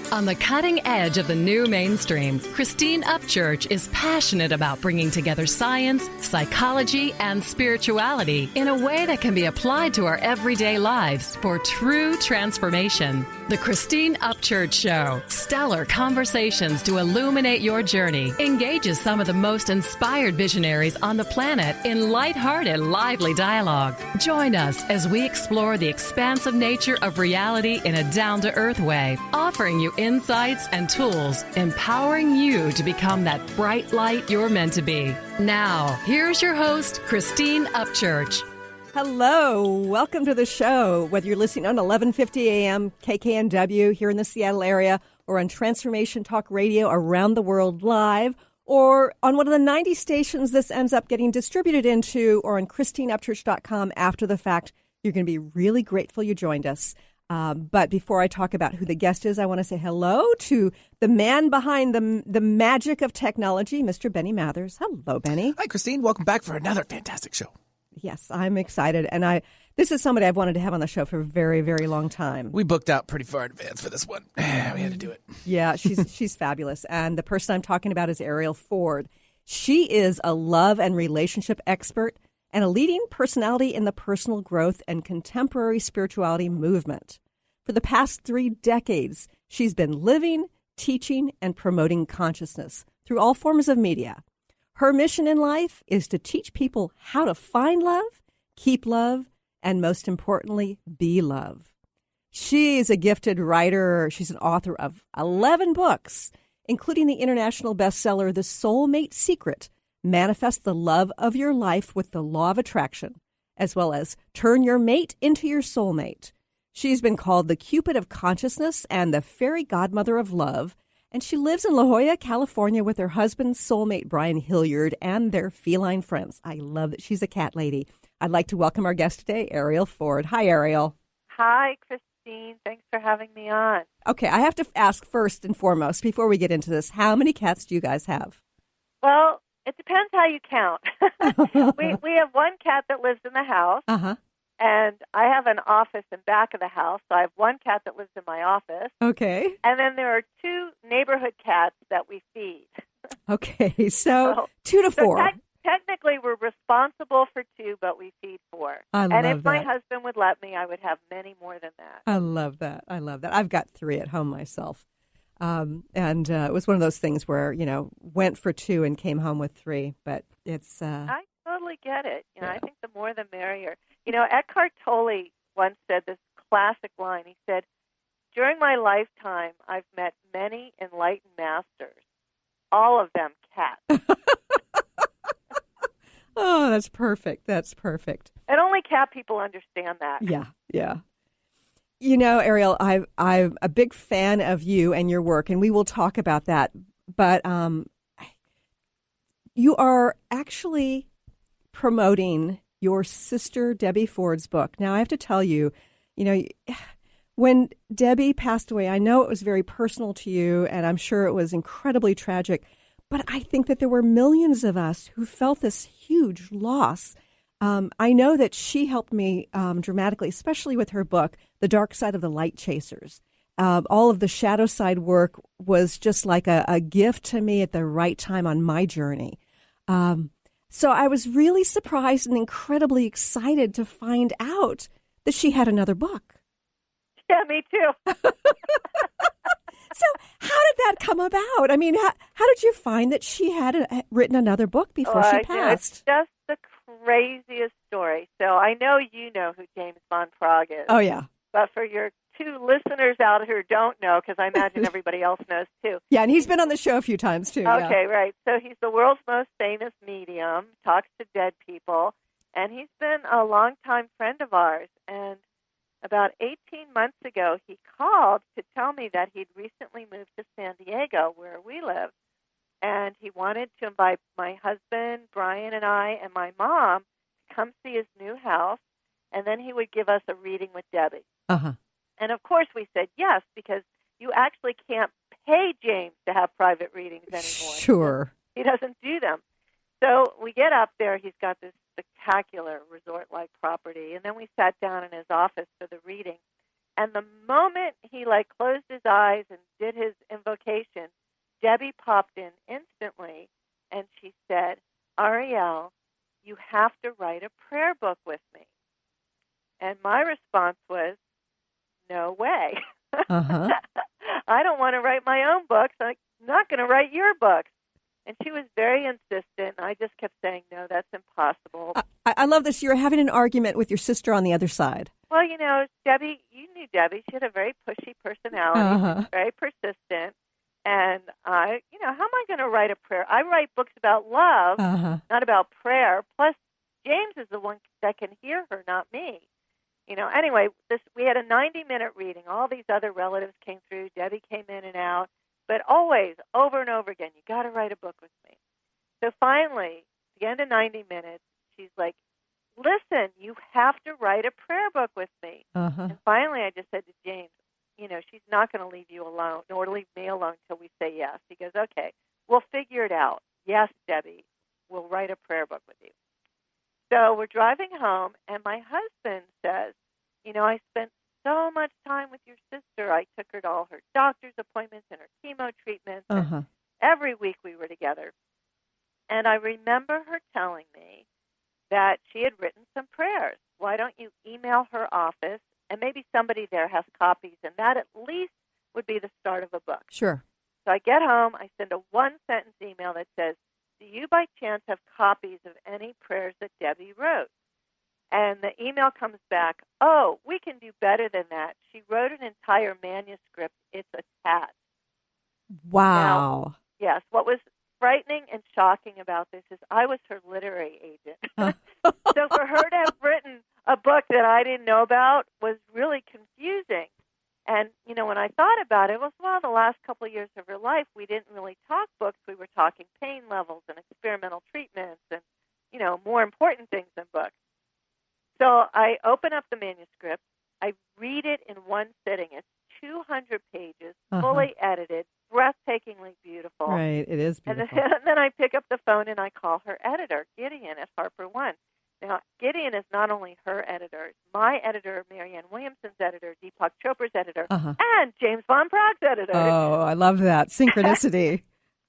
On the cutting edge of the new mainstream, Christine Upchurch is passionate about bringing together science, psychology, and spirituality in a way that can be applied to our everyday lives for true transformation. The Christine Upchurch Show, stellar conversations to illuminate your journey, engages some of the most inspired visionaries on the planet in lighthearted, lively dialogue. Join us as we explore the expansive nature of reality in a down-to-earth way, offering you insights and tools, empowering you to become that bright light you're meant to be. Now, here's your host, Christine Upchurch. Hello, welcome to the show. Whether you're listening on 1150 AM KKNW here in the Seattle area, or on Transformation Talk Radio around the world live, or on one of the 90 stations this ends up getting distributed into, or on ChristineUpchurch.com after the fact, you're going to be really grateful you joined us. But before I talk about who the guest is, I want to say hello to the man behind the magic of technology, Mr. Benny Mathers. Hello, Benny. Hi, Christine. Welcome back for another fantastic show. Yes, I'm excited. And this is somebody I've wanted to have on the show for a very, very long time. We booked out pretty far in advance for this one. We had to do it. Yeah, she's fabulous. And the person I'm talking about is Arielle Ford. She is a love and relationship expert and a leading personality in the personal growth and contemporary spirituality movement. For the past 3 decades, she's been living, teaching, and promoting consciousness through all forms of media. Her mission in life is to teach people how to find love, keep love, and most importantly, be love. She's a gifted writer. She's an author of 11 books, including the international bestseller, The Soulmate Secret, Manifest the Love of Your Life with the Law of Attraction, as well as Turn Your Mate into Your Soulmate. She's been called the Cupid of Consciousness and the Fairy Godmother of Love, and she lives in La Jolla, California with her husband, soulmate Brian Hilliard, and their feline friends. I love that she's a cat lady. I'd like to welcome our guest today, Arielle Ford. Hi, Arielle. Hi, Christine. Thanks for having me on. Okay, I have to ask first and foremost, before we get into this, how many cats do you guys have? Well, it depends how you count. we have one cat that lives in the house, and I have an office in back of the house, so I have one cat that lives in my office. Okay. And then there are 2 neighborhood cats that we feed. Okay, so 2 to 4. Technically, we're responsible for 2, but we feed 4. And if my husband would let me, I would have many more than that. I love that. I've got 3 at home myself. And it was one of those things where, went for 2 and came home with 3. But it's... I totally get it. I think the more the merrier. Eckhart Tolle once said this classic line. He said, during my lifetime, I've met many enlightened masters, all of them cats. Oh, that's perfect. That's perfect. And only cat people understand that. Yeah. Arielle, I'm a big fan of you and your work, and we will talk about that. But you are actually promoting your sister Debbie Ford's book. Now, I have to tell you, when Debbie passed away, I know it was very personal to you, and I'm sure it was incredibly tragic. But I think that there were millions of us who felt this huge loss. I know that she helped me dramatically, especially with her book, The Dark Side of the Light Chasers. All of the shadow side work was just like a gift to me at the right time on my journey. So I was really surprised and incredibly excited to find out that she had another book. Yeah, me too. So how did that come about? I mean, how did you find that she had written another book before she passed? It's just the craziest story. So I know you know who James Van Praagh is. Oh, yeah. But for your 2 listeners out who don't know, because I imagine everybody else knows too. Yeah, and he's been on the show a few times too. Okay, right. So he's the world's most famous medium, talks to dead people, and he's been a longtime friend of ours. And about 18 months ago, he called to tell me that he'd recently moved to San Diego, where we live, and he wanted to invite my husband, Brian, and I, and my mom to come see his new house, and then he would give us a reading with Debbie. And, of course, we said yes, because you actually can't pay James to have private readings anymore. Sure. He doesn't do them. So we get up there. He's got this spectacular resort-like property. And then we sat down in his office for the reading. And the moment he closed his eyes and did his invocation, Debbie popped in instantly, and she said, Arielle, you have to write a prayer book with me. And my response was, no way. Uh-huh. I don't want to write my own books. I'm not going to write your books. And she was very insistent. I just kept saying, no, that's impossible. I love this. You're having an argument with your sister on the other side. Well, Debbie, you knew Debbie. She had a very pushy personality. She was very persistent. And how am I going to write a prayer? I write books about love, not about prayer. Plus, James is the one that can hear her, not me. Anyway, we had a 90-minute reading. All these other relatives came through. Debbie came in and out. But always, over and over again, you got to write a book with me. So finally, at the end of 90 minutes, she's like, listen, you have to write a prayer book with me. And finally, I just said to James, she's not going to leave you alone, nor leave me alone until we say yes. He goes, okay, we'll figure it out. Yes, Debbie, we'll write a prayer book with you. So we're driving home, and my husband says, I spent so much time with your sister. I took her to all her doctor's appointments and her chemo treatments. And every week we were together. And I remember her telling me that she had written some prayers. Why don't you email her office, and maybe somebody there has copies, and that at least would be the start of a book. Sure. So I get home, I send a one-sentence email that says, do you by chance have copies of any prayers that Debbie wrote? And the email comes back, oh, we can do better than that. She wrote an entire manuscript. It's attached. Wow. Now, yes, what was frightening and shocking about this is I was her literary agent. So for her to have written a book that I didn't know about was really confusing. And, when I thought about it, the last couple of years of her life, we didn't really talk books. We were talking pain levels and experimental treatments and, more important things than books. So I open up the manuscript. I read it in one sitting. It's 200 pages, fully edited, breathtakingly beautiful. Right, it is beautiful. And then I pick up the phone and I call her editor, Gideon, at Harper One. Now, Gideon is not only her editor, my editor, Marianne Williamson's editor, Deepak Chopra's editor, and James Van Praagh's editor. Oh, I love that. Synchronicity.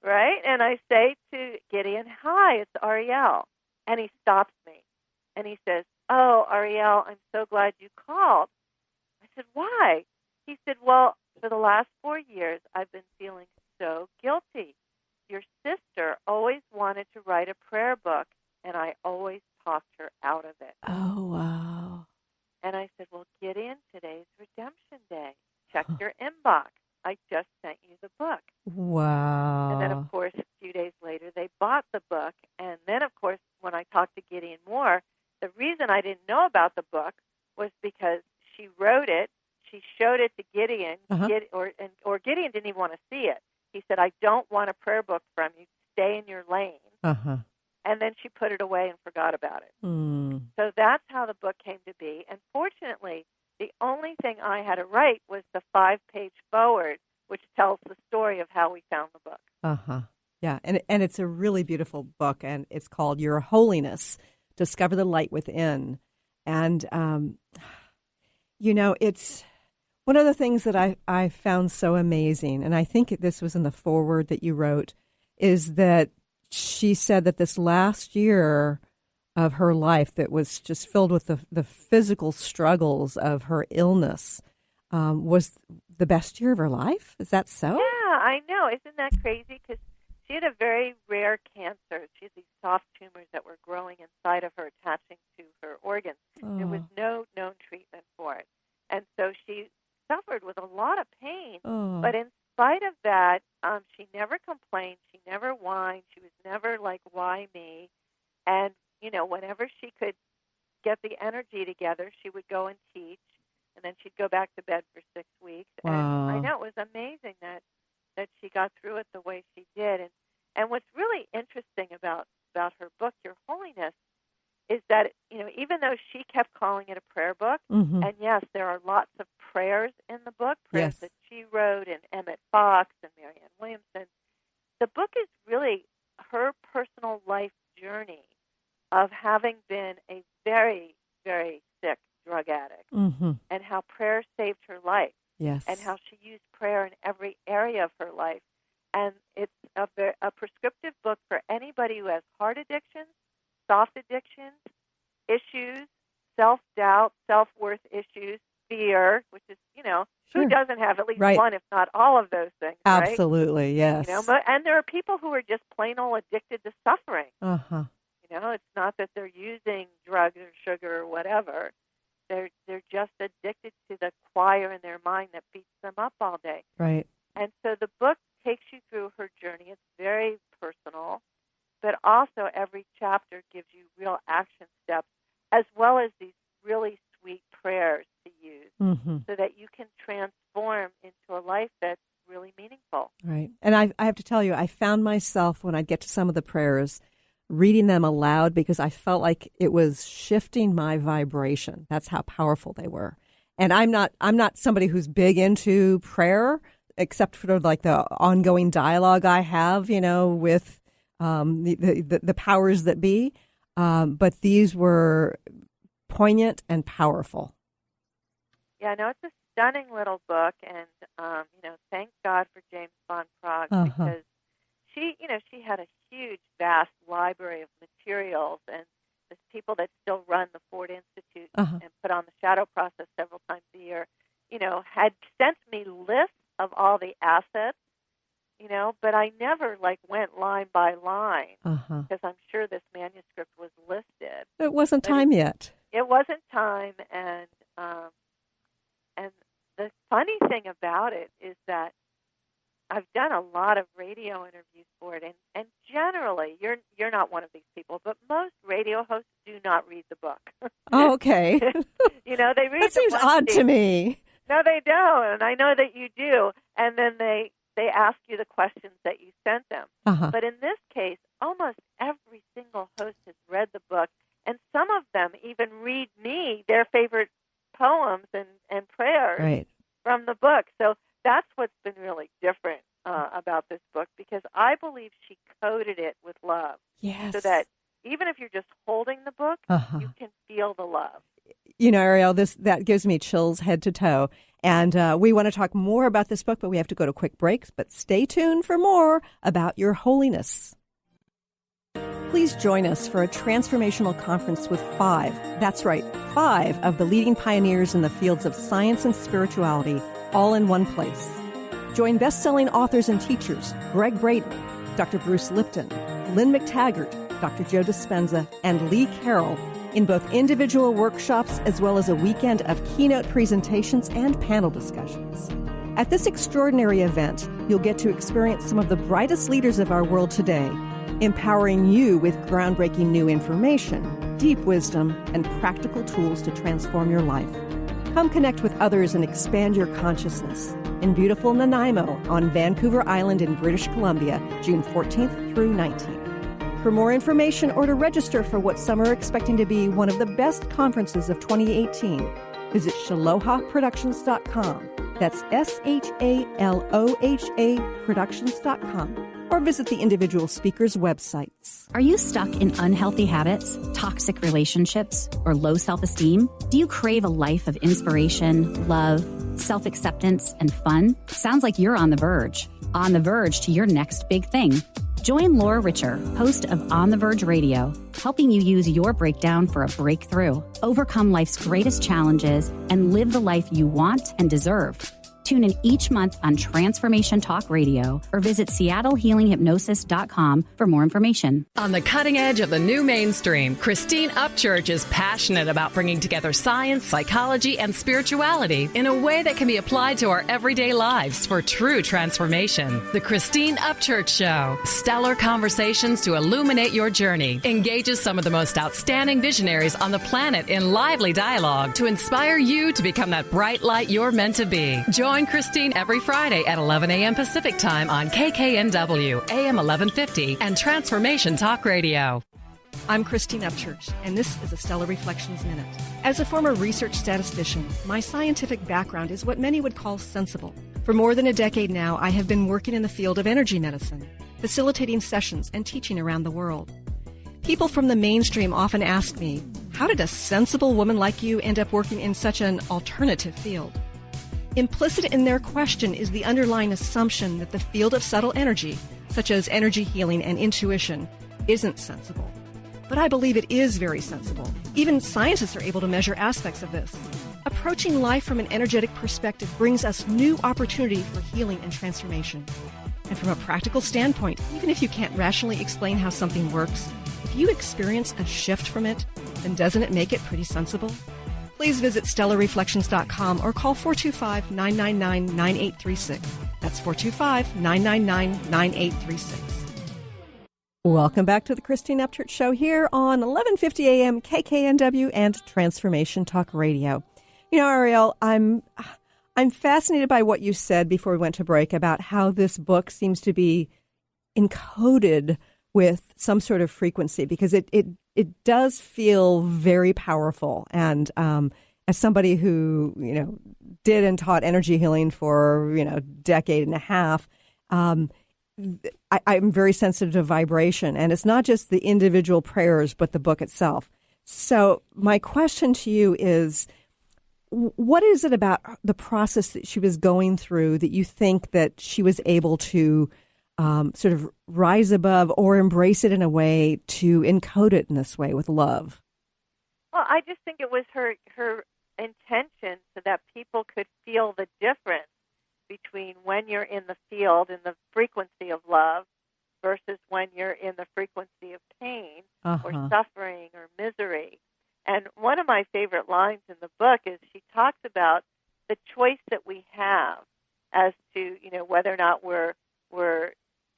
Right? And I say to Gideon, hi, it's Arielle. And he stops me. And he says, oh, Arielle, I'm so glad you called. I said, why? He said, well, for the last 4 years, I've been feeling so guilty. Your sister always wanted to write a prayer book, and I always talked her out of it. Oh, wow. And I said, well, Gideon, today's Redemption Day. Check your inbox. I just sent you the book. Wow. And then, of course, a few days later, they bought the book. And then, of course, when I talked to Gideon more, the reason I didn't know about the book was because she wrote it. She showed it to Gideon, or Gideon didn't even want to see it. He said, I don't want a prayer book from you. Stay in your lane. And then she put it away and forgot about it. So that's how the book came to be. And fortunately, the only thing I had to write was the 5-page foreword, which tells the story of how we found the book. Yeah, and it's a really beautiful book, and it's called Your Holiness, Discover the Light Within. And, it's one of the things that I found so amazing, and I think this was in the foreword that you wrote, is that she said that this last year of her life that was just filled with the physical struggles of her illness was the best year of her life. Is that so? Yeah, I know. Isn't that crazy? Because she had a very rare cancer. She had these soft tumors that were growing inside of her, attaching to her organs. There was no known treatment for it. And so she suffered with a lot of pain. But in spite of that, she never complained. She never whined. She was never like, why me? And, whenever she could get the energy together, she would go and teach. And then she'd go back to bed for 6 weeks. Wow. And I know it was amazing that she got through it the way she did. And what's really interesting about her book, Your Holiness, is that, even though she kept calling it a prayer book, and yes, there are lots of prayers in the book, prayers that she wrote, and Emmett Fox and Marianne Williamson, the book is really her personal life journey of having been a very, very sick drug addict, Mm-hmm. and how prayer saved her life, Yes. and how she used prayer in every area of her life. And it's a prescriptive book for anybody who has heart addictions, soft addictions, issues, self-doubt, self-worth issues, fear, which is, Sure. who doesn't have at least Right. one, if not all of those things, right? Absolutely, yes. And there are people who are just plain old addicted to suffering. Uh-huh. It's not that they're using drugs or sugar or whatever. They're just addicted to the choir in their mind that beats them up all day. Right. And so the book takes you through her journey. It's very personal, but also every chapter gives you real action steps, as well as these really sweet prayers to use, Mm-hmm. so that you can transform into a life that's really meaningful. Right. And I have to tell you, I found myself, when I'd get to some of the prayers, reading them aloud because I felt like it was shifting my vibration. That's how powerful they were. And I'm not somebody who's big into prayer, except for like the ongoing dialogue I have, with the powers that be. But these were poignant and powerful. Yeah, no, it's a stunning little book, and thank God for James Van Praagh, because she had a huge, vast library of materials, and the people that still run the Ford Institute and put on the shadow process several times a year, had sent me lists of all the assets, but I never went line by line, because I'm sure this manuscript was listed. It wasn't time yet. It wasn't time, and the funny thing about it is that I've done a lot of radio interviews for it, and generally, you're not one of these people, but most radio hosts do not read the book. Oh, okay. They read. That seems odd to me. No, they don't, and I know that you do. And then they ask you the questions that you sent them. But in this case, almost every single host has read the book, and some of them even read me their favorite poems and prayers from the book. So that's what's been really different about this book, because I believe she coded it with love. Yes. So that even if you're just holding the book, you can feel the love. Arielle, that gives me chills head to toe. And we want to talk more about this book, but we have to go to quick breaks. But stay tuned for more about your holiness. Please join us for a transformational conference with 5. That's right, 5 of the leading pioneers in the fields of science and spirituality, all in one place. Join best-selling authors and teachers Greg Braden, Dr. Bruce Lipton, Lynn McTaggart, Dr. Joe Dispenza, and Lee Carroll in both individual workshops as well as a weekend of keynote presentations and panel discussions. At this extraordinary event, you'll get to experience some of the brightest leaders of our world today, empowering you with groundbreaking new information, deep wisdom, and practical tools to transform your life. Come connect with others and expand your consciousness in beautiful Nanaimo on Vancouver Island in British Columbia, June 14th through 19th. For more information or to register for what some are expecting to be one of the best conferences of 2018, visit shalohaproductions.com. That's SHALOHA Productions.com. Or visit the individual speakers' websites. Are you stuck in unhealthy habits, toxic relationships, or low self-esteem? Do you crave a life of inspiration, love, self-acceptance, and fun? Sounds like you're on the verge. On the verge to your next big thing. Join Laura Richer, host of On the Verge Radio, helping you use your breakdown for a breakthrough, overcome life's greatest challenges, and live the life you want and deserve. Tune in each month on Transformation Talk Radio or visit SeattleHealingHypnosis.com for more information. On the cutting edge of the new mainstream, Christine Upchurch is passionate about bringing together science, psychology, and spirituality in a way that can be applied to our everyday lives for true transformation. The Christine Upchurch Show, stellar conversations to illuminate your journey, engages some of the most outstanding visionaries on the planet in lively dialogue to inspire you to become that bright light you're meant to be. Join Christine every Friday at 11 a.m. Pacific Time on KKNW, AM 1150, and Transformation Talk Radio. I'm Christine Upchurch, and this is a Stellar Reflections Minute. As a former research statistician, my scientific background is what many would call sensible. For more than a decade now, I have been working in the field of energy medicine, facilitating sessions and teaching around the world. People from the mainstream often ask me, How did a sensible woman like you end up working in such an alternative field? Implicit in their question is the underlying assumption that the field of subtle energy, such as energy healing and intuition, isn't sensible. But I believe it is very sensible. Even scientists are able to measure aspects of this. Approaching life from an energetic perspective brings us new opportunity for healing and transformation. And from a practical standpoint, even if you can't rationally explain how something works, if you experience a shift from it, then doesn't it make it pretty sensible? Please visit stellarreflections.com or call 425-999-9836. That's 425-999-9836. Welcome back to the Christine Upchurch Show here on 1150 AM KKNW and Transformation Talk Radio. You know, Arielle, I'm fascinated by what you said before we went to break about how this book seems to be encoded with some sort of frequency, because it does feel very powerful. And as somebody who, did and taught energy healing for, decade and a half, I'm very sensitive to vibration. And it's not just the individual prayers, but the book itself. So my question to you is, what is it about the process that she was going through that you think that she was able to sort of rise above or embrace it in a way to encode it in this way with love? Well, I just think it was her intention so that people could feel the difference between when you're in the field, in the frequency of love, versus when you're in the frequency of pain or suffering or misery. And one of my favorite lines in the book is she talks about the choice that we have as to, whether or not we're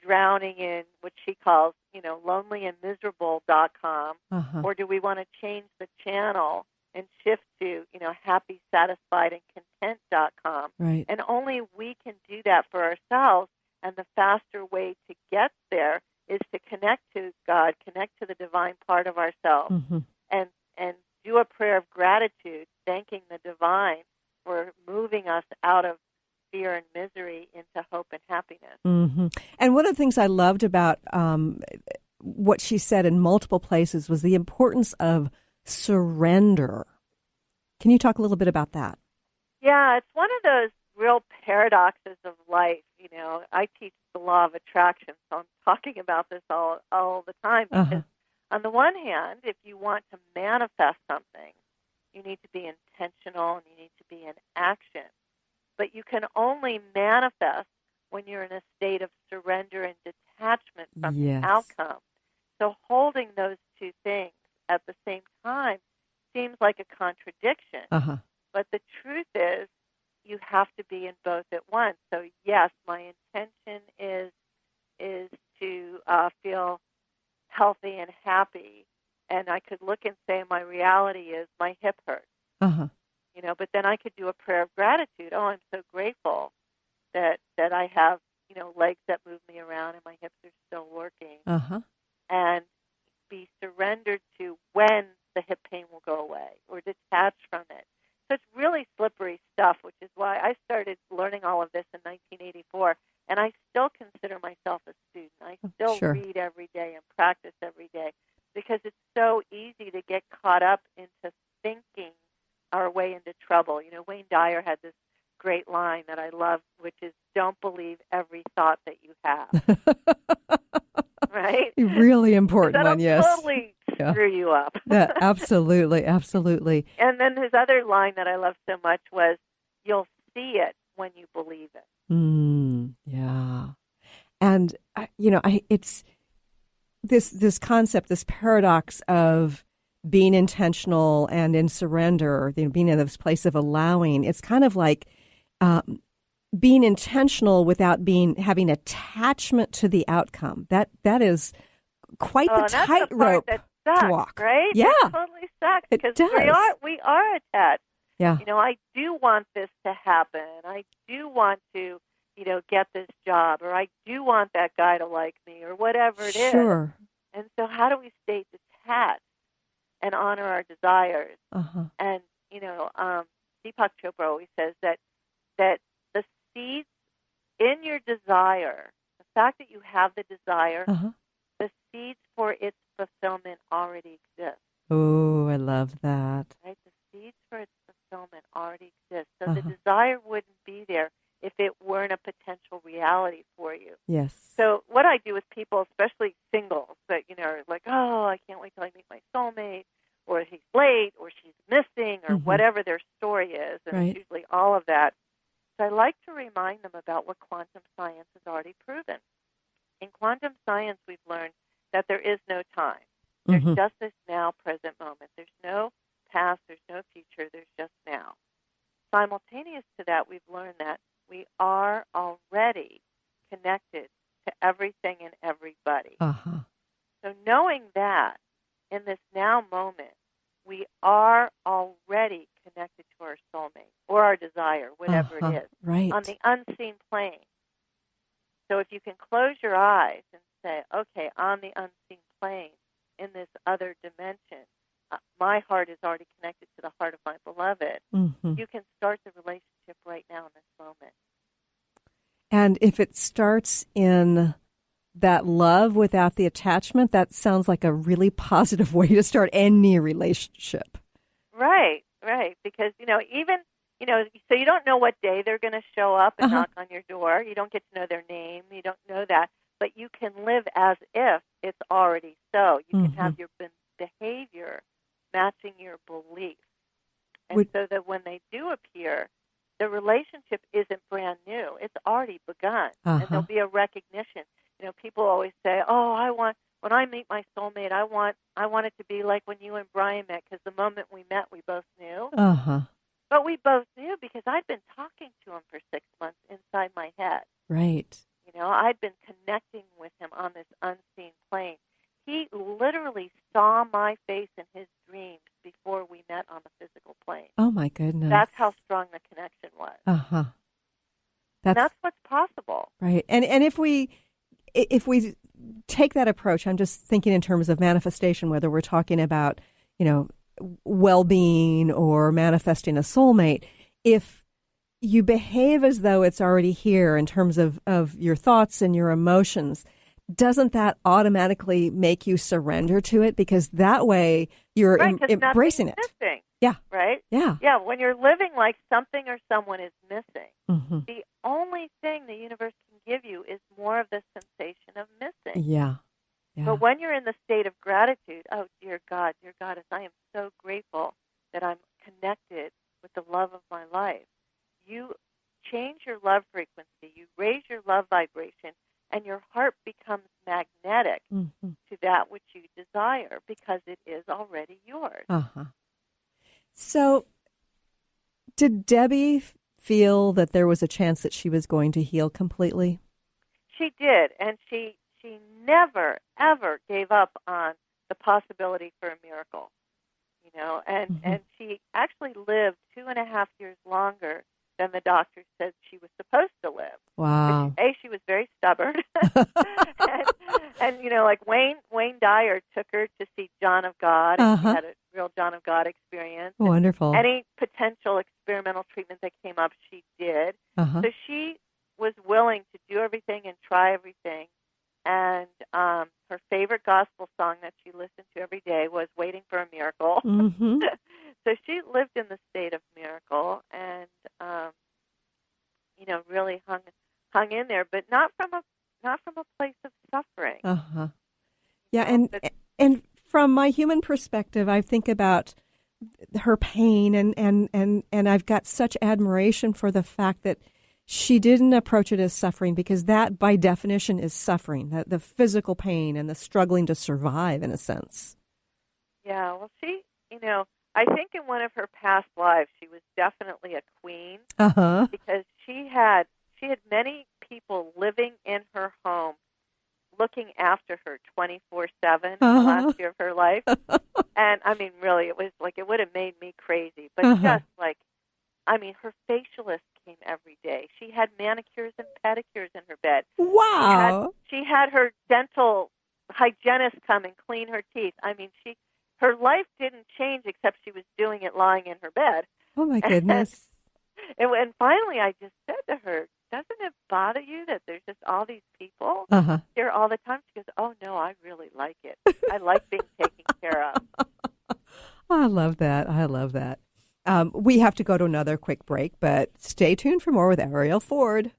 drowning in what she calls, lonelyandmiserable.com, or do we want to change the channel and shift to, happy, satisfied, and content.com. Right. And only we can do that for ourselves. And the faster way to get there is to connect to God, connect to the divine part of ourselves, and do a prayer of gratitude, thanking the divine for moving us out of fear and misery into hope and happiness. And one of the things I loved about what she said in multiple places was the importance of surrender. Can you talk a little bit about that? Yeah, it's one of those real paradoxes of life. I teach the law of attraction, so I'm talking about this all the time. Because on the one hand, if you want to manifest something, you need to be intentional and you need to be in action. But you can only manifest when you're in a state of surrender and detachment from the outcome. So holding those two things at the same time seems like a contradiction. But the truth is, you have to be in both at once. So yes, my intention is to feel healthy and happy, and I could look and say my reality is my hip hurts. But then I could do a prayer of gratitude. Oh, I'm so grateful that I have legs that move me around and my hips are still working, and be surrendered to when the hip pain will go away or detach from it. So it's really slippery stuff, which is why I started learning all of this in 1984, and I still consider myself a student. I still read every day and practice every day because it's so easy to get caught up into thinking our way into trouble. Wayne Dyer had this great line that I love, which is, don't believe every thought that you have. Right? Really important one, yes. That'll totally screw you up. Yeah, absolutely, absolutely. And then his other line that I love so much was, you'll see it when you believe it. Yeah. And, it's this concept, this paradox of being intentional and in surrender, being in this place of allowing. It's kind of like being intentional without having attachment to the outcome. That is quite the tightrope to walk. Right? Yeah, that totally sucks because we are attached. Yeah. I do want this to happen. I do want to, get this job, or I do want that guy to like me, or whatever it is. Sure. And so, how do we stay detached and honor our desires? And Deepak Chopra always says that the seeds in your desire, the fact that you have the desire, the seeds for its fulfillment already exist. Oh, I love that. Right? The seeds for its fulfillment already exist. So the desire wouldn't be there if it weren't a potential reality for you. Yes. So what I do with people, especially singles, that, are like, oh, I can't wait till I meet my soulmate, or he's late, or she's missing, or whatever their story is, and it's usually all of that. So I like to remind them about what quantum science has already proven. In quantum science, we've learned that there is no time. There's just this now, present moment. There's no past, there's no future, there's just now. Simultaneous to that, we've learned that we are already connected to everything and everybody. So knowing that in this now moment, we are already connected to our soulmate or our desire, whatever it is, on the unseen plane. So if you can close your eyes and say, okay, on the unseen plane, in this other dimension, my heart is already connected to the heart of my beloved, you can start the relationship right now in this moment. And if it starts in that love without the attachment, that sounds like a really positive way to start any relationship. Right. Because, even, so you don't know what day they're going to show up and knock on your door. You don't get to know their name. You don't know that. But you can live as if it's already so. You can have your behavior matching your belief. And so that when they do appear, the relationship isn't brand new. It's already begun. And there'll be a recognition. People always say, when I meet my soulmate, I want it to be like when you and Brian met, because the moment we met, we both knew. But we both knew because I'd been talking to him for 6 months inside my head. Right. I'd been connecting with him on this unseen plane. He literally saw my face in his dreams before we met on the physical plane. Oh, my goodness. That's how strong the connection was. That's what's possible. Right. And if we take that approach, I'm just thinking in terms of manifestation, whether we're talking about, well-being or manifesting a soulmate, if you behave as though it's already here in terms of your thoughts and your emotions, doesn't that automatically make you surrender to it? Because that way you're embracing it. Missing, yeah. Right? Yeah. Yeah, when you're living like something or someone is missing, the only thing the universe can give you is more of the sensation of missing. Yeah. But when you're in the state of gratitude, oh, dear Goddess, I am so grateful that I'm connected with the love of my life. You change your love frequency, you raise your love vibration, and your heart becomes magnetic to that which you desire because it is already yours. So did Debbie feel that there was a chance that she was going to heal completely? She did, and she never, ever gave up on the possibility for a miracle, and she actually lived 2.5 years longer than the doctor said she was supposed to live. Wow. She was very stubborn. and like Wayne Dyer took her to see John of God, and she had a real John of God experience. Wonderful. Any potential experimental treatment that came up, she did. So she was willing to do everything and try everything. And her favorite gospel song that she listened to every day was Waiting for a Miracle. So she lived in the state of miracle and, really hung in there, but not from a place of suffering. Yeah, and from my human perspective, I think about her pain, and I've got such admiration for the fact that she didn't approach it as suffering, because that, by definition, is suffering, the physical pain and the struggling to survive, in a sense. Yeah, well, she, I think in one of her past lives, she was definitely a queen because she had many people living in her home looking after her 24/7 the last year of her life. And, I mean, really, it was like, it would have made me crazy. But just like, I mean, her facialist came every day. She had manicures and pedicures in her bed. Wow. She had her dental hygienist come and clean her teeth. I mean, her life didn't change except she was doing it lying in her bed. Oh, my goodness. And finally, I just said to her, doesn't it bother you that there's just all these people here all the time? She goes, oh, no, I really like it. I like being taken care of. I love that. I love that. We have to go to another quick break, but stay tuned for more with Arielle Ford.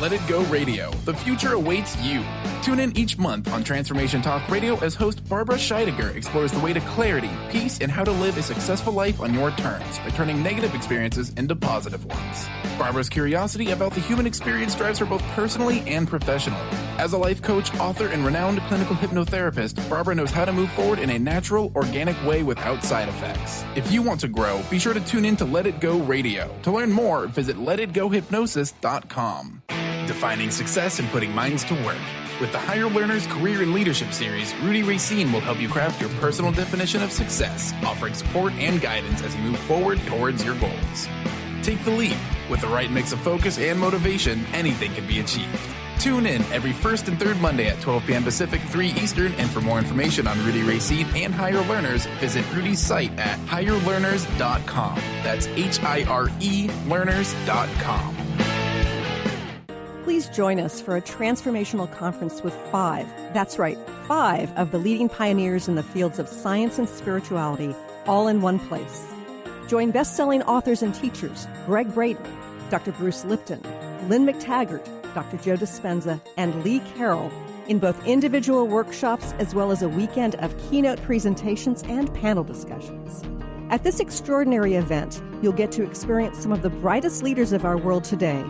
Let It Go Radio. The future awaits you. Tune in each month on Transformation Talk Radio as host Barbara Scheidegger explores the way to clarity, peace, and how to live a successful life on your terms by turning negative experiences into positive ones. Barbara's curiosity about the human experience drives her both personally and professionally. As a life coach, author, and renowned clinical hypnotherapist, Barbara knows how to move forward in a natural, organic way without side effects. If you want to grow, be sure to tune in to Let It Go Radio. To learn more, visit letitgohypnosis.com. Defining success and putting minds to work. With the Higher Learners Career and Leadership Series, Rudy Racine will help you craft your personal definition of success, offering support and guidance as you move forward towards your goals. Take the leap. With the right mix of focus and motivation, anything can be achieved. Tune in every first and third Monday at 12 p.m. Pacific, 3 Eastern, and for more information on Rudy Racine and Higher Learners, visit Rudy's site at higherlearners.com. That's HIRE learners.com. Please join us for a transformational conference with 5 of the leading pioneers in the fields of science and spirituality, all in one place. Join best-selling authors and teachers Greg Braden, Dr. Bruce Lipton, Lynn McTaggart, Dr. Joe Dispenza, and Lee Carroll in both individual workshops as well as a weekend of keynote presentations and panel discussions. At this extraordinary event, you'll get to experience some of the brightest leaders of our world today,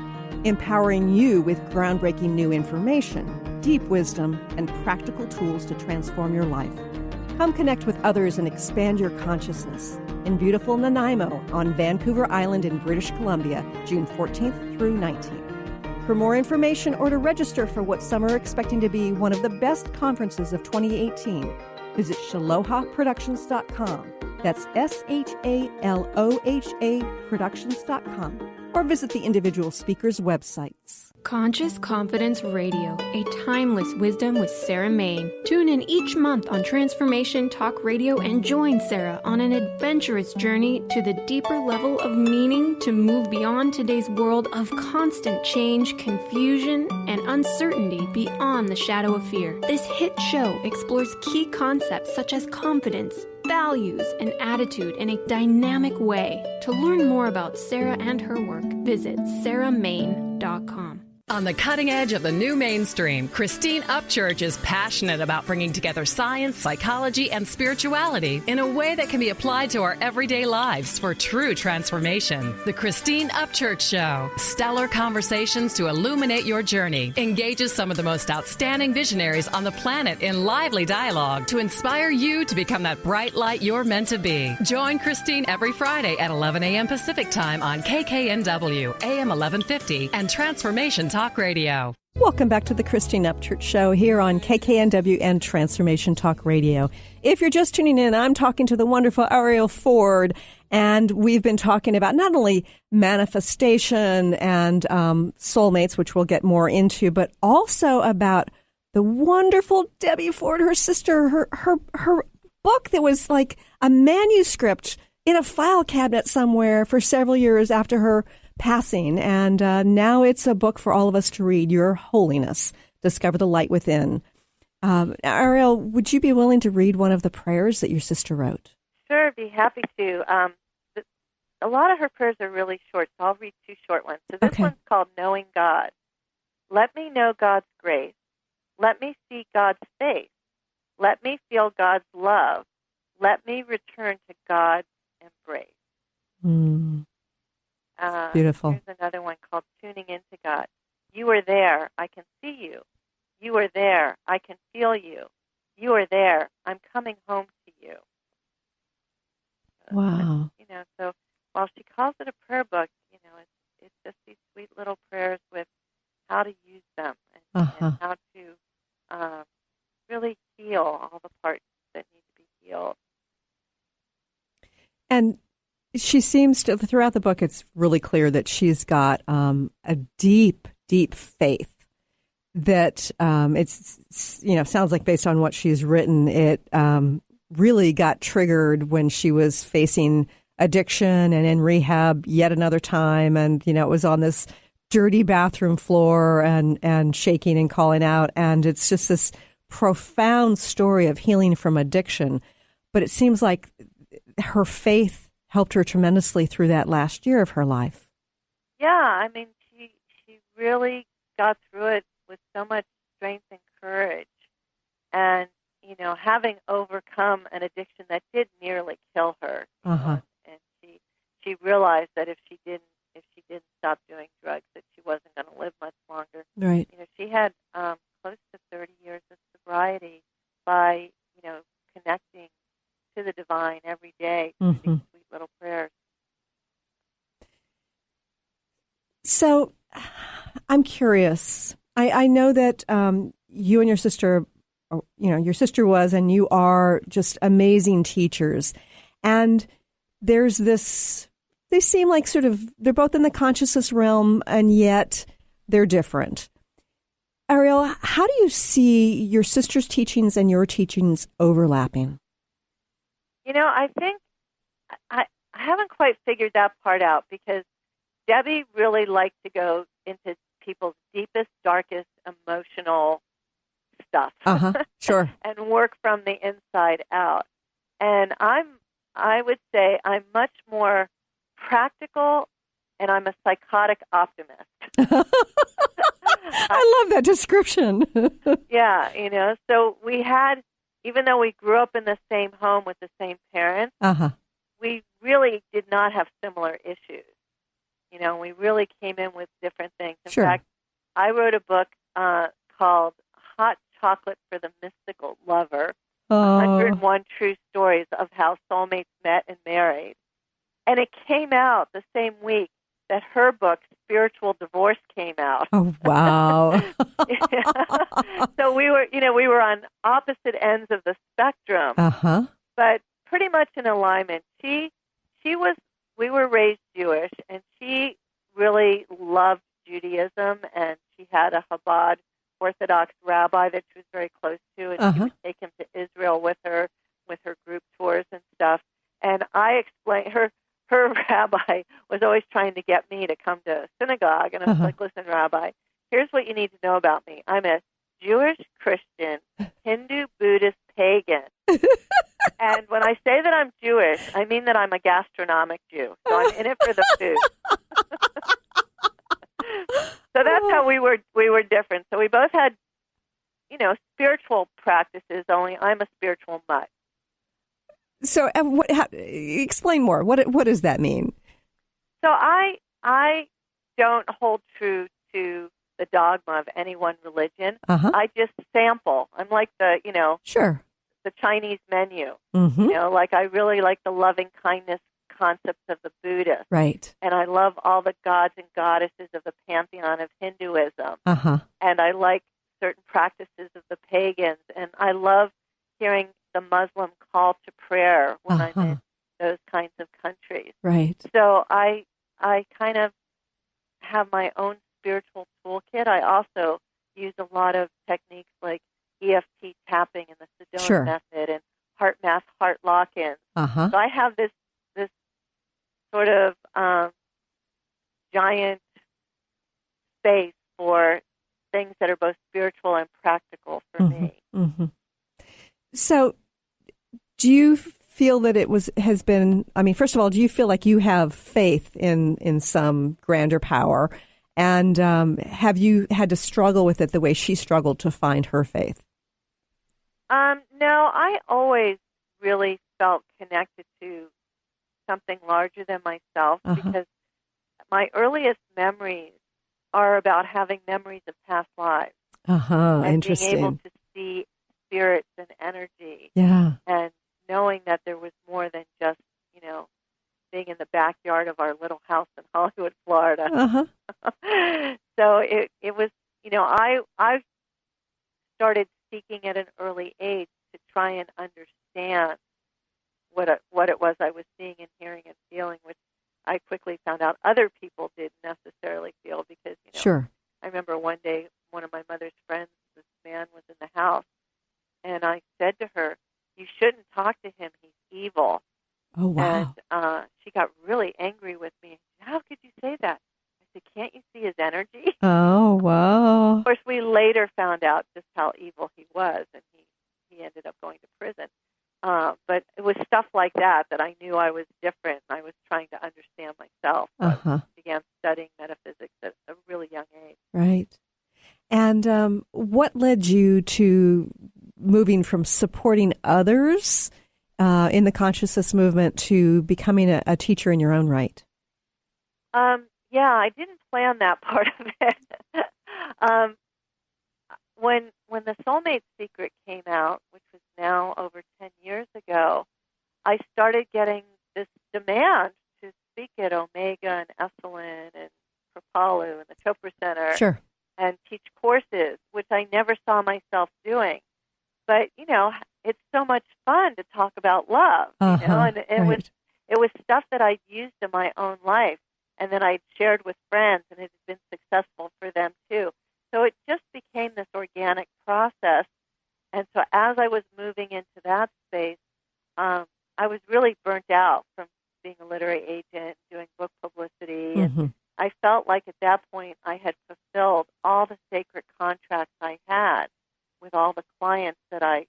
empowering you with groundbreaking new information, deep wisdom, and practical tools to transform your life. Come connect with others and expand your consciousness in beautiful Nanaimo on Vancouver Island in British Columbia, June 14th through 19th. For more information or to register for what some are expecting to be one of the best conferences of 2018, visit shalohaproductions.com. That's SHALOHA Productions.com. Or visit the individual speakers' websites. Conscious Confidence Radio, a timeless wisdom with Sarah Main. Tune in each month on Transformation Talk Radio and join Sarah on an adventurous journey to the deeper level of meaning to move beyond today's world of constant change, confusion, and uncertainty beyond the shadow of fear. This hit show explores key concepts such as confidence, values, and attitude in a dynamic way. To learn more about Sarah and her work, visit sarahmain.com. On the cutting edge of the new mainstream, Christine Upchurch is passionate about bringing together science, psychology, and spirituality in a way that can be applied to our everyday lives for true transformation. The Christine Upchurch Show, stellar conversations to illuminate your journey, engages some of the most outstanding visionaries on the planet in lively dialogue to inspire you to become that bright light you're meant to be. Join Christine every Friday at 11 a.m. Pacific Time on KKNW, AM 1150, and Transformation Talk Radio. Welcome back to the Christine Upchurch Show here on KKNW and Transformation Talk Radio. If you're just tuning in, I'm talking to the wonderful Arielle Ford, and we've been talking about not only manifestation and soulmates, which we'll get more into, but also about the wonderful Debbie Ford, her sister, her book that was like a manuscript in a file cabinet somewhere for several years after her passing, and now it's a book for all of us to read, Your Holiness, Discover the Light Within. Arielle, would you be willing to read one of the prayers that your sister wrote? Sure, I'd be happy to. A lot of her prayers are really short, so I'll read 2 short ones. So this one's called Knowing God. Let me know God's grace. Let me see God's face. Let me feel God's love. Let me return to God's embrace. Beautiful. Here's another one called Tuning Into God. You are there. I can see you. You are there. I can feel you. You are there. I'm coming home to you. Wow. So while she calls it a prayer book, it's just these sweet little prayers with how to use them and how to really heal all the parts that need to be healed. And she seems to, throughout the book, it's really clear that she's got a deep, deep faith that it's, sounds like based on what she's written, it really got triggered when she was facing addiction and in rehab yet another time. And, it was on this dirty bathroom floor and shaking and calling out. And it's just this profound story of healing from addiction. But it seems like her faith helped her tremendously through that last year of her life. Yeah, I mean, she really got through it with so much strength and courage. And, you know, having overcome an addiction that did nearly kill her, and she realized that if she didn't stop doing drugs, that she wasn't going to live much longer. Right. You know, she had close to 30 years of sobriety by, you know, connecting to the divine every day through these sweet little prayers. So I'm curious. I know that you and your sister, you know, your sister was, and you are just amazing teachers. And there's this, they seem like sort of, they're both in the consciousness realm, and yet they're different. Arielle, how do you see your sister's teachings and your teachings overlapping? You know, I think I haven't quite figured that part out, because Debbie really liked to go into people's deepest, darkest emotional stuff. Sure. And work from the inside out. And I would say I'm much more practical, and I'm a psychotic optimist. I love that description. Yeah, you know, so we had, even though we grew up in the same home with the same parents, we really did not have similar issues. You know, we really came in with different things. In fact, I wrote a book called Hot Chocolate for the Mystical Lover, 101 True Stories of How Soulmates Met and Married. And it came out the same week that her book, Spiritual Divorce, came out. Oh, wow. So we were on opposite ends of the spectrum, but pretty much in alignment. We were raised Jewish, and she really loved Judaism, and she had a Chabad Orthodox rabbi that she was very close to, and she would take him to Israel with her group tours and stuff. And I explained, her rabbi was always trying to get me to come to synagogue, and I was like, listen, Rabbi, here's what you need to know about me. I'm a Jewish, Christian, Hindu, Buddhist, pagan. And when I say that I'm Jewish, I mean that I'm a gastronomic Jew. So I'm in it for the food. So that's how we were different. So we both had, you know, spiritual practices, only I'm a spiritual mutt. So explain more. What does that mean? So I don't hold true to the dogma of any one religion. I just sample. I'm like the Chinese menu. You know, like I really like the loving kindness concepts of the Buddhists. Right. And I love all the gods and goddesses of the pantheon of Hinduism. And I like certain practices of the pagans. And I love hearing the Muslim call to prayer when I'm in those kinds of countries. Right. So I kind of have my own spiritual toolkit. I also use a lot of techniques like EFT tapping and the Sedona method and heart math, heart lock-ins. So I have this sort of giant space for things that are both spiritual and practical for me. So do you feel that has been, I mean, first of all, do you feel like you have faith in some grander power? And have you had to struggle with it the way she struggled to find her faith? No, I always really felt connected to something larger than myself, because my earliest memories are about having memories of past lives. And Interesting. being able to see spirits and energy. Yeah. And knowing that there was more than just, you know, being in the backyard of our little house in Hollywood, Florida. So it was, you know, I started seeking at an early age to try and understand what it was I was seeing and hearing and feeling, which I quickly found out other people didn't necessarily feel, because, you know, I remember one day one of my mother's friends, this man was in the house, and I said to her, "You shouldn't talk to him. He's evil." Oh, wow. And she got really angry with me. "How could you say that?" I said, "Can't you see his energy?" Oh, wow. Of course, we later found out just how evil he was, and he ended up going to prison. But it was stuff like that I knew I was different. I was trying to understand myself. I began studying metaphysics at a really young age. Right. And what led you to moving from supporting others in the consciousness movement to becoming a teacher in your own right? Yeah, I didn't plan that part of it. When the Soulmate Secret came out, which was now over 10 years ago, I started getting this demand to speak at Omega and Esalen and Kripalu and the Chopra Center. Sure. And teach courses, which I never saw myself doing. But, it's so much fun to talk about love, and it was stuff that I'd used in my own life, and then I'd shared with friends, and it had been successful for them too. So it just became this organic process. And so as I was moving into that space, I was really burnt out from being a literary agent, doing book publicity, and I felt like at that point I had fulfilled all the sacred contracts I had with all the clients that I,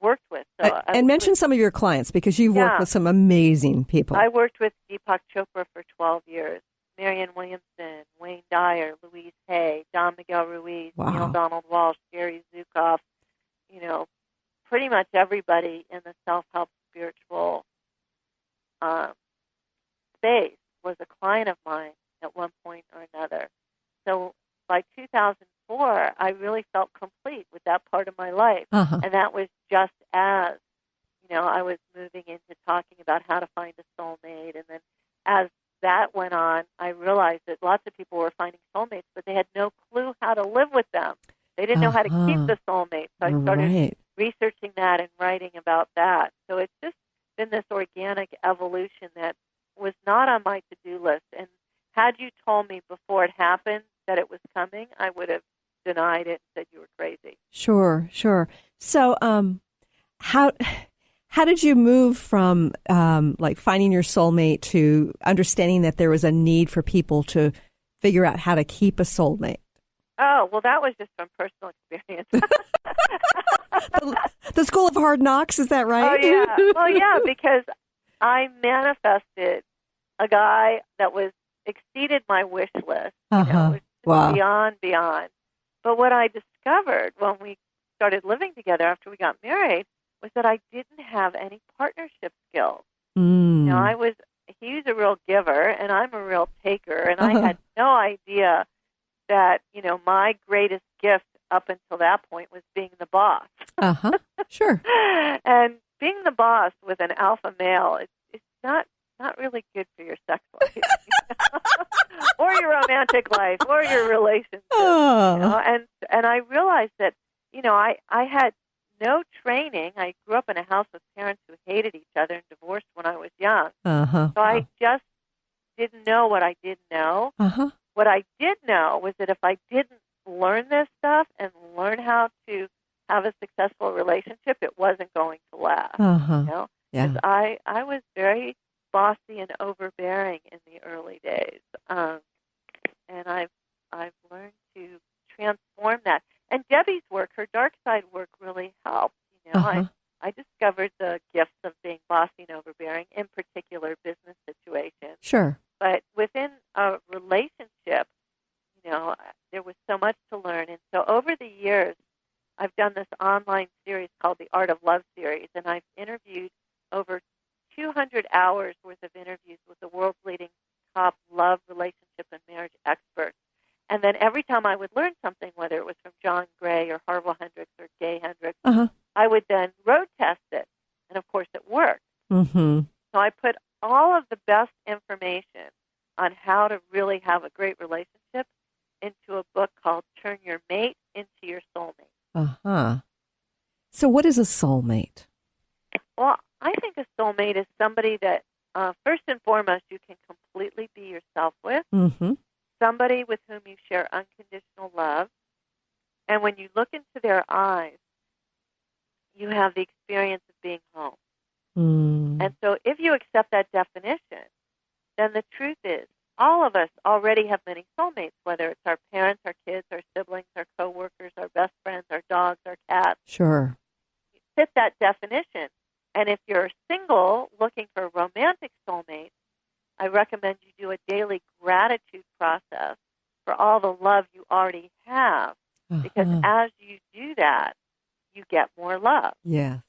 worked with. So and mention some of your clients, because you've worked with some amazing people. I worked with Deepak Chopra for 12 years, Marianne Williamson, Wayne Dyer, Louise Hay, Don Miguel Ruiz, Neil Donald Walsh, Gary Zukav, pretty much everybody in the self-help spiritual space was a client of mine at one point or another. So by 2004, I really felt complete with that part of my life. And that was just as, I was moving into talking about how to find a soulmate. And then as that went on, I realized that lots of people were finding soulmates, but they had no clue how to live with them. They didn't know how to keep the soulmate. So I started researching that and writing about that. So it's just been this organic evolution that was not on my to-do list. And had you told me before it happened that it was coming, I would have denied it and said you were crazy. Sure. So how did you move from like finding your soulmate to understanding that there was a need for people to figure out how to keep a soulmate? Oh, well, that was just from personal experience. The School of Hard Knocks, is that right? Oh, yeah. Well, yeah, because I manifested a guy that exceeded my wish list. It was beyond. But what I discovered when we started living together after we got married was that I didn't have any partnership skills. He was a real giver, and I'm a real taker, and I had no idea that, my greatest gift up until that point was being the boss. Sure. And being the boss with an alpha male, it's not really good for your sex life, or your romantic life, or your relationship. And I realized that, I had no training. I grew up in a house with parents who hated each other and divorced when I was young. So I just didn't know what I didn't know. What I did know was that if I didn't learn this stuff and learn how to have a successful relationship, it wasn't going to last. Because I was very bossy and overbearing in the early days, and I've learned to transform that. And Debbie's work, her dark side work, really helped. I discovered the gifts of being bossy and overbearing, in particular business situations. Sure. But within a relationship, there was so much to learn. And so over the years, I've done this online series called the Art of Love series, and I've interviewed over 200 hours worth of interviews with the world's leading top love, relationship, and marriage experts. And then every time I would learn something, whether it was from John Gray or Harville Hendricks or Gay Hendricks, I would then road test it. And, of course, it worked. So I put all of the best information on how to really have a great relationship into a book called Turn Your Mate into Your Soulmate. So what is a soulmate? Well, I think a soulmate is somebody that, first and foremost, you can completely be yourself with. Somebody with whom you share unconditional love. And when you look into their eyes, you have the experience of being home. And so if you accept that definition, then the truth is all of us already have many soulmates, whether it's our parents, our kids, our siblings, our coworkers, our best friends, our dogs, our cats. Sure. You fit that definition. And if you're single looking for a romantic soulmate, I recommend you do a daily gratitude process for all the love you already have. Because as you do that, you get more love. Yes.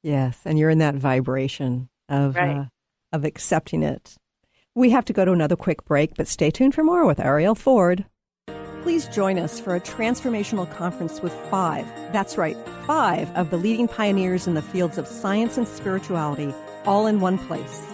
Yes, and you're in that vibration of accepting it. We have to go to another quick break, but stay tuned for more with Arielle Ford. Please join us for a transformational conference with 5 of the leading pioneers in the fields of science and spirituality, all in one place.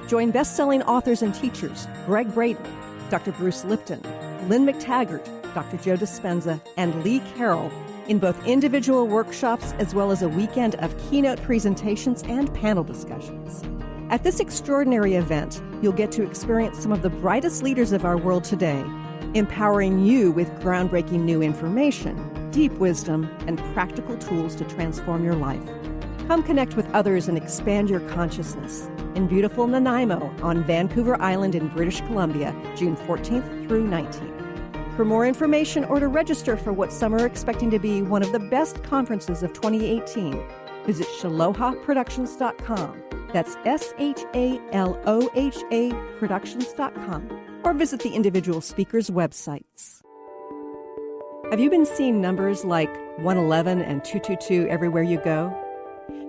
Join best-selling authors and teachers Greg Braden, Dr. Bruce Lipton, Lynn McTaggart, Dr. Joe Dispenza, and Lee Carroll in both individual workshops as well as a weekend of keynote presentations and panel discussions. At this extraordinary event, you'll get to experience some of the brightest leaders of our world today, empowering you with groundbreaking new information, deep wisdom, and practical tools to transform your life. Come connect with others and expand your consciousness in beautiful Nanaimo on Vancouver Island in British Columbia, June 14th through 19th. For more information or to register for what some are expecting to be one of the best conferences of 2018, visit shalohaproductions.com. That's SHALOHA productions.com. Or visit the individual speakers' websites. Have you been seeing numbers like 111 and 222 everywhere you go?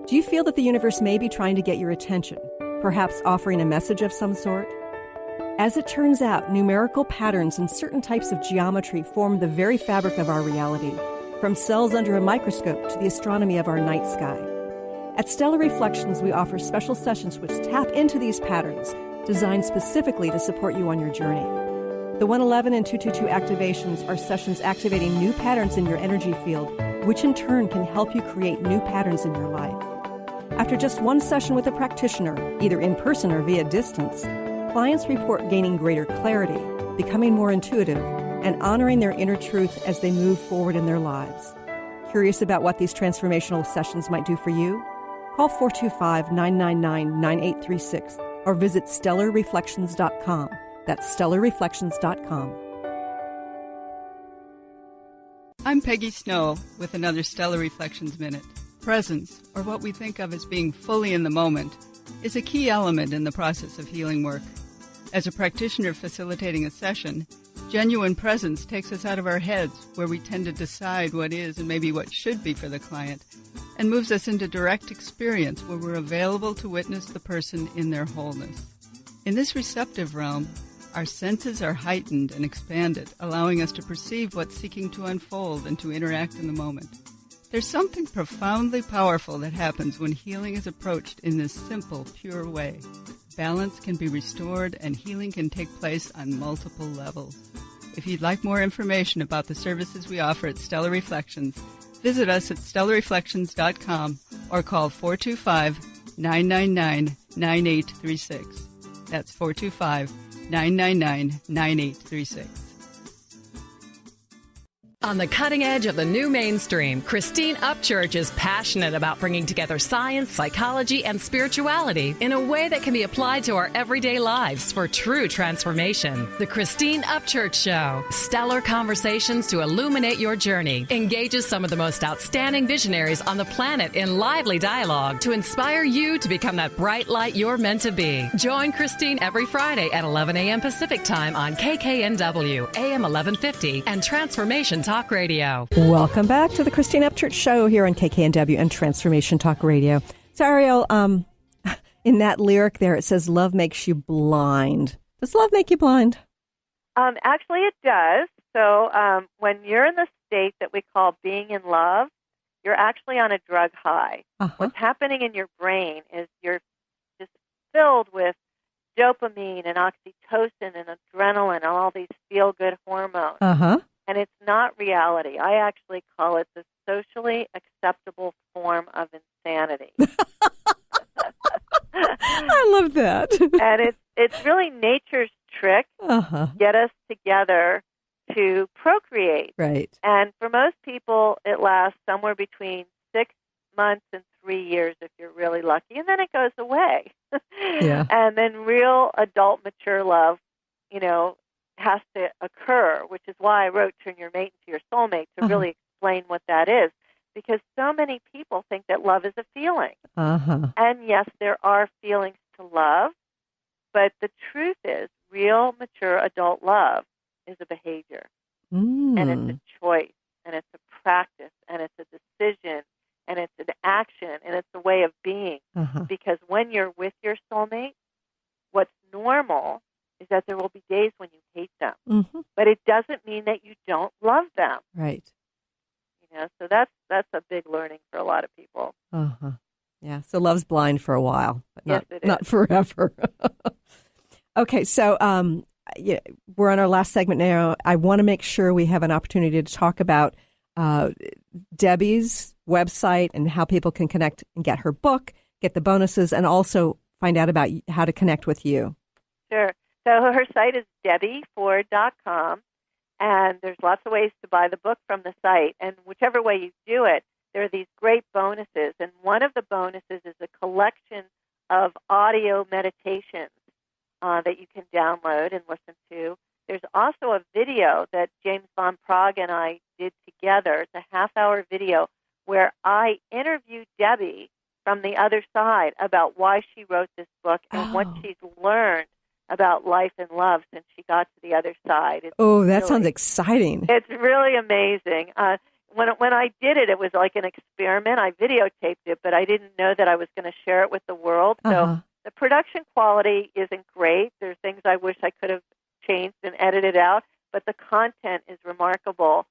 Do you feel that the universe may be trying to get your attention, perhaps offering a message of some sort? As it turns out, numerical patterns and certain types of geometry form the very fabric of our reality, from cells under a microscope to the astronomy of our night sky. At Stellar Reflections, we offer special sessions which tap into these patterns, designed specifically to support you on your journey. The 111 and 222 activations are sessions activating new patterns in your energy field, which in turn can help you create new patterns in your life. After just one session with a practitioner, either in person or via distance, clients report gaining greater clarity, becoming more intuitive, and honoring their inner truth as they move forward in their lives. Curious about what these transformational sessions might do for you? Call 425-999-9836 or visit stellarreflections.com. That's stellarreflections.com. I'm Peggy Snow with another Stellar Reflections Minute. Presence, or what we think of as being fully in the moment, is a key element in the process of healing work. As a practitioner facilitating a session, genuine presence takes us out of our heads, where we tend to decide what is and maybe what should be for the client, and moves us into direct experience where we're available to witness the person in their wholeness. In this receptive realm, our senses are heightened and expanded, allowing us to perceive what's seeking to unfold and to interact in the moment. There's something profoundly powerful that happens when healing is approached in this simple, pure way. Balance can be restored and healing can take place on multiple levels. If you'd like more information about the services we offer at Stellar Reflections, visit us at stellarreflections.com or call 425-999-9836. That's 425-999-9836. On the cutting edge of the new mainstream, Christine Upchurch is passionate about bringing together science, psychology, and spirituality in a way that can be applied to our everyday lives for true transformation. The Christine Upchurch Show, stellar conversations to illuminate your journey, engages some of the most outstanding visionaries on the planet in lively dialogue to inspire you to become that bright light you're meant to be. Join Christine every Friday at 11 a.m. Pacific Time on KKNW, AM 1150, and Transformation Talk Radio. Welcome back to the Christine Upchurch Show here on KKNW and Transformation Talk Radio. So, Arielle, in that lyric there, it says, love makes you blind. Does love make you blind? Actually, it does. So when you're in the state that we call being in love, you're actually on a drug high. What's happening in your brain is you're just filled with dopamine and oxytocin and adrenaline and all these feel-good hormones. And it's not reality. I actually call it the socially acceptable form of insanity. I love that. And it's really nature's trick to get us together to procreate. Right. And for most people, it lasts somewhere between 6 months and 3 years if you're really lucky, and then it goes away. Yeah. And then real adult, mature love, has to occur, which is why I wrote Turn Your Mate into Your Soulmate, to really explain what that is. because so many people think that love is a feeling. Uh-huh. And yes, there are feelings to love, but the truth is real, mature adult love is a behavior. And it's a choice, and it's a practice, and it's a decision, and it's an action, and it's a way of being. Because when you're with your soulmate, what's normal is that there will be days when you hate them. But it doesn't mean that you don't love them. Right. You know, so that's a big learning for a lot of people. Yeah, so love's blind for a while, but yes, not forever. Okay, so we're on our last segment now. I want to make sure we have an opportunity to talk about Debbie's website and how people can connect and get her book, get the bonuses, and also find out about how to connect with you. Sure. So her site is debbieford.com, and there's lots of ways to buy the book from the site. And whichever way you do it, there are these great bonuses. And one of the bonuses is a collection of audio meditations that you can download and listen to. There's also a video that James Van Praagh and I did together. It's a half-hour video where I interviewed Debbie from the other side about why she wrote this book and what she's learned about life and love since she got to the other side. That sounds exciting. It's really amazing. When I did it, it was like an experiment. I videotaped it, but I didn't know that I was going to share it with the world. So the production quality isn't great. There's things I wish I could have changed and edited out, but the content is remarkable.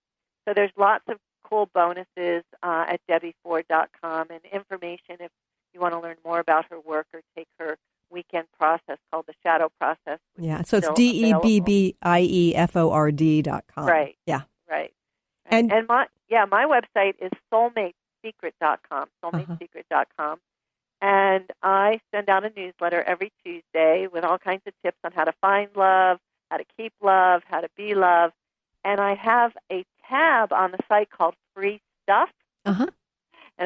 So there's lots of cool bonuses at debbieford.com and information if you want to learn more about her work or take her weekend process called the Shadow Process. Yeah, so it's DEBBIEFORD.com. Right. Yeah. Right. And my website is soulmatesecret.com, soulmatesecret.com. And I send out a newsletter every Tuesday with all kinds of tips on how to find love, how to keep love, how to be love. And I have a tab on the site called Free Stuff. And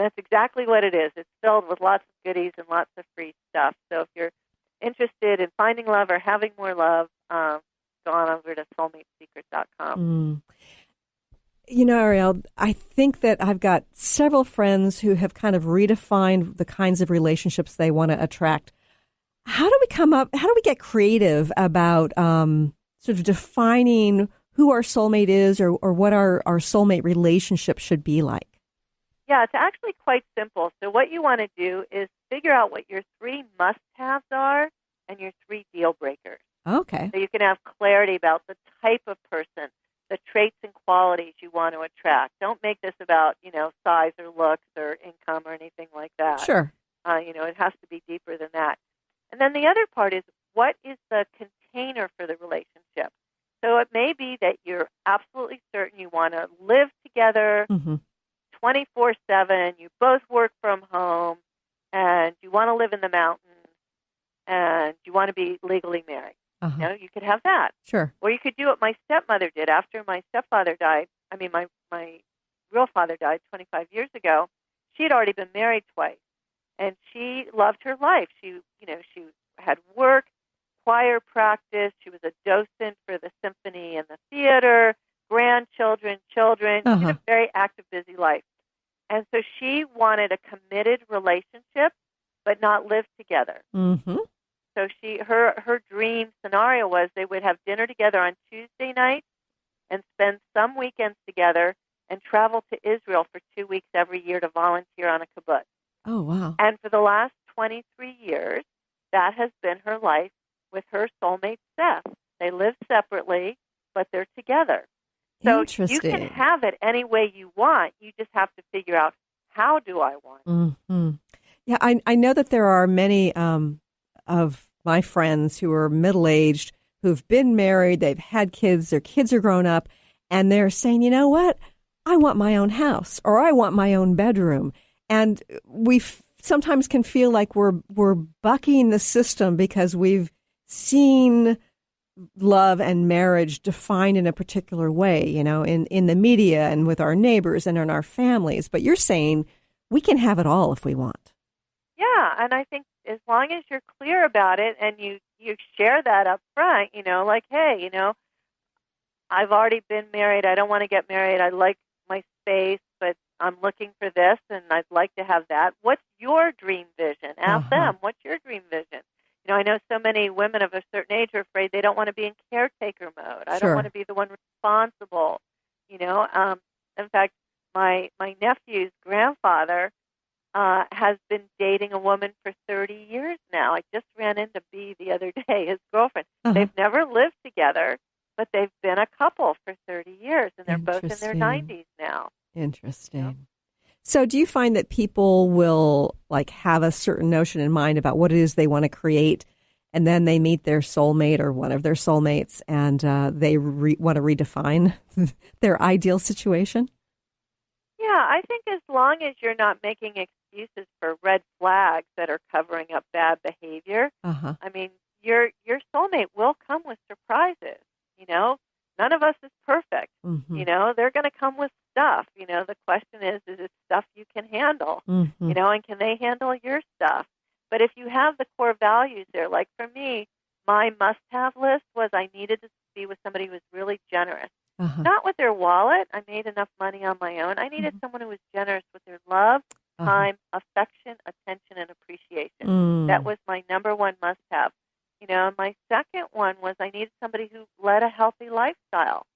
that's exactly what it is. It's filled with lots of goodies and lots of free stuff. So if you're interested in finding love or having more love, go on over to soulmatesecret.com. You know, Arielle, I think that I've got several friends who have kind of redefined the kinds of relationships they want to attract. How do we get creative about sort of defining who our soulmate is or what our soulmate relationship should be like? Yeah, it's actually quite simple. So what you want to do is figure out what your 3 must-haves are and your 3 deal breakers. Okay. So you can have clarity about the type of person, the traits and qualities you want to attract. Don't make this about, size or looks or income or anything like that. Sure. It has to be deeper than that. And then the other part is, what is the container for the relationship? So it may be that you're absolutely certain you want to live together 24/7, you both work from home, and you want to live in the mountains, and you want to be legally married. You could have that. Sure. Or you could do what my stepmother did after my stepfather died. I mean, my real father died 25 years ago. She had already been married twice, and she loved her life. She had work, choir practice. She was a docent for the symphony and the theater, grandchildren, children. She had a very active, busy life. And so she wanted a committed relationship, but not live together. So her dream scenario was they would have dinner together on Tuesday night and spend some weekends together and travel to Israel for 2 weeks every year to volunteer on a kibbutz. Oh, wow. And for the last 23 years, that has been her life with her soulmate, Seth. They live separately, but they're together. So you can have it any way you want. You just have to figure out, how do I want it? Yeah, I know that there are many of my friends who are middle-aged, who've been married, they've had kids, their kids are grown up, and they're saying, you know what, I want my own house, or I want my own bedroom. And we sometimes can feel like we're bucking the system because we've seen love and marriage defined in a particular way, in the media and with our neighbors and in our families. But you're saying we can have it all if we want. Yeah, and I think as long as you're clear about it and you share that up front, like, hey, I've already been married. I don't want to get married. I like my space, but I'm looking for this, and I'd like to have that. What's your dream vision? Ask them, what's your dream vision? You know, I know so many women of a certain age are afraid they don't want to be in caretaker mode. I don't want to be the one responsible. You know, in fact, my nephew's grandfather has been dating a woman for 30 years now. I just ran into B the other day, his girlfriend. They've never lived together, but they've been a couple for 30 years, and they're both in their 90s now. Interesting. You know? So do you find that people will like have a certain notion in mind about what it is they want to create, and then they meet their soulmate or one of their soulmates, and they want to redefine their ideal situation? Yeah, I think as long as you're not making excuses for red flags that are covering up bad behavior, I mean, your soulmate will come with surprises. You know, none of us is perfect. You know, they're going to come with stuff. You know, the question is it stuff you can handle? You know, and can they handle your stuff? But if you have the core values there, like for me, my must-have list was I needed to be with somebody who was really generous. Not with their wallet. I made enough money on my own. I needed someone who was generous with their love, time, affection, attention, and appreciation. That was my number one must-have. You know, my second one was I needed somebody who led a healthy lifestyle.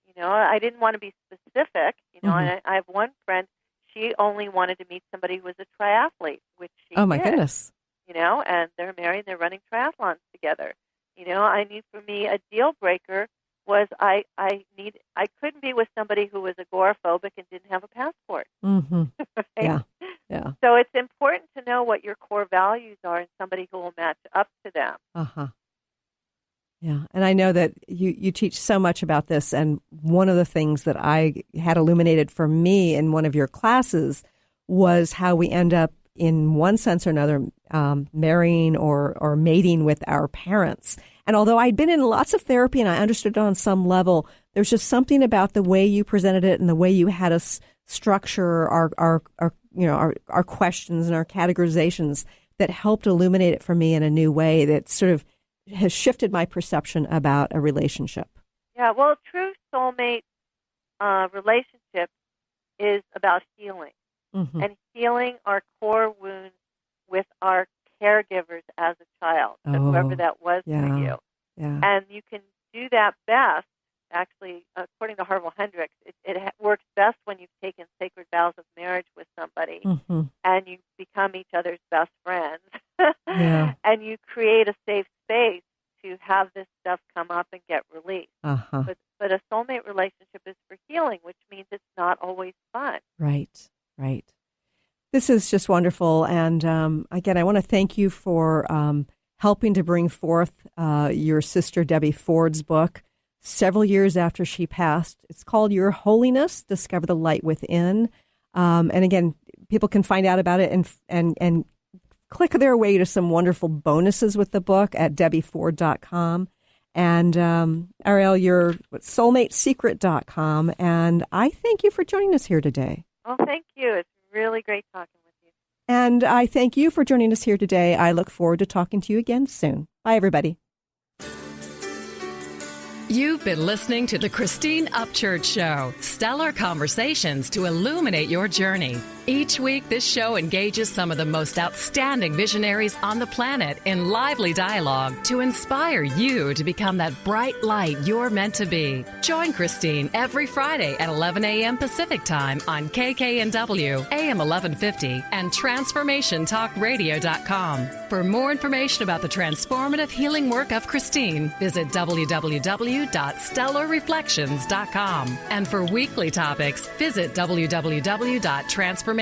You know, I didn't want to be specific. You know, I have one friend, she only wanted to meet somebody who was a triathlete, which she did. Oh, my goodness. You know, and they're married, they're running triathlons together. You know, I knew for me a deal breaker was I couldn't be with somebody who was agoraphobic and didn't have a passport. Right? Yeah. So it's important to know what your core values are and somebody who will match up to them. Yeah, and I know that you teach so much about this, and one of the things that I had illuminated for me in one of your classes was how we end up, in one sense or another, marrying or mating with our parents. And although I'd been in lots of therapy and I understood it on some level, there's just something about the way you presented it and the way you had us structure our questions and our categorizations that helped illuminate it for me in a new way that sort of has shifted my perception about a relationship. Yeah, well, true soulmate relationship is about healing. And healing our core wounds with our caregivers as a child, whoever that was for you. And you can do that best, actually, according to Harville Hendricks, it works best when you've taken sacred vows of marriage with somebody and you become each other's best friends. And you create a safe space to have this stuff come up and get released. But a soulmate relationship is for healing, which means it's not always fun. Right. This is just wonderful. And again, I want to thank you for helping to bring forth your sister Debbie Ford's book several years after she passed. It's called Your Holiness, Discover the Light Within. And again, people can find out about it and click their way to some wonderful bonuses with the book at debbieford.com. And Arielle, you're soulmatesecret.com. And I thank you for joining us here today. Oh, thank you. It's really great talking with you. And I thank you for joining us here today. I look forward to talking to you again soon. Bye, everybody. You've been listening to the Christine Upchurch Show, stellar conversations to illuminate your journey. Each week, this show engages some of the most outstanding visionaries on the planet in lively dialogue to inspire you to become that bright light you're meant to be. Join Christine every Friday at 11 a.m. Pacific Time on KKNW, AM 1150, and TransformationTalkRadio.com. For more information about the transformative healing work of Christine, visit www.stellarreflections.com. And for weekly topics, visit www.transformationtalkradio.com.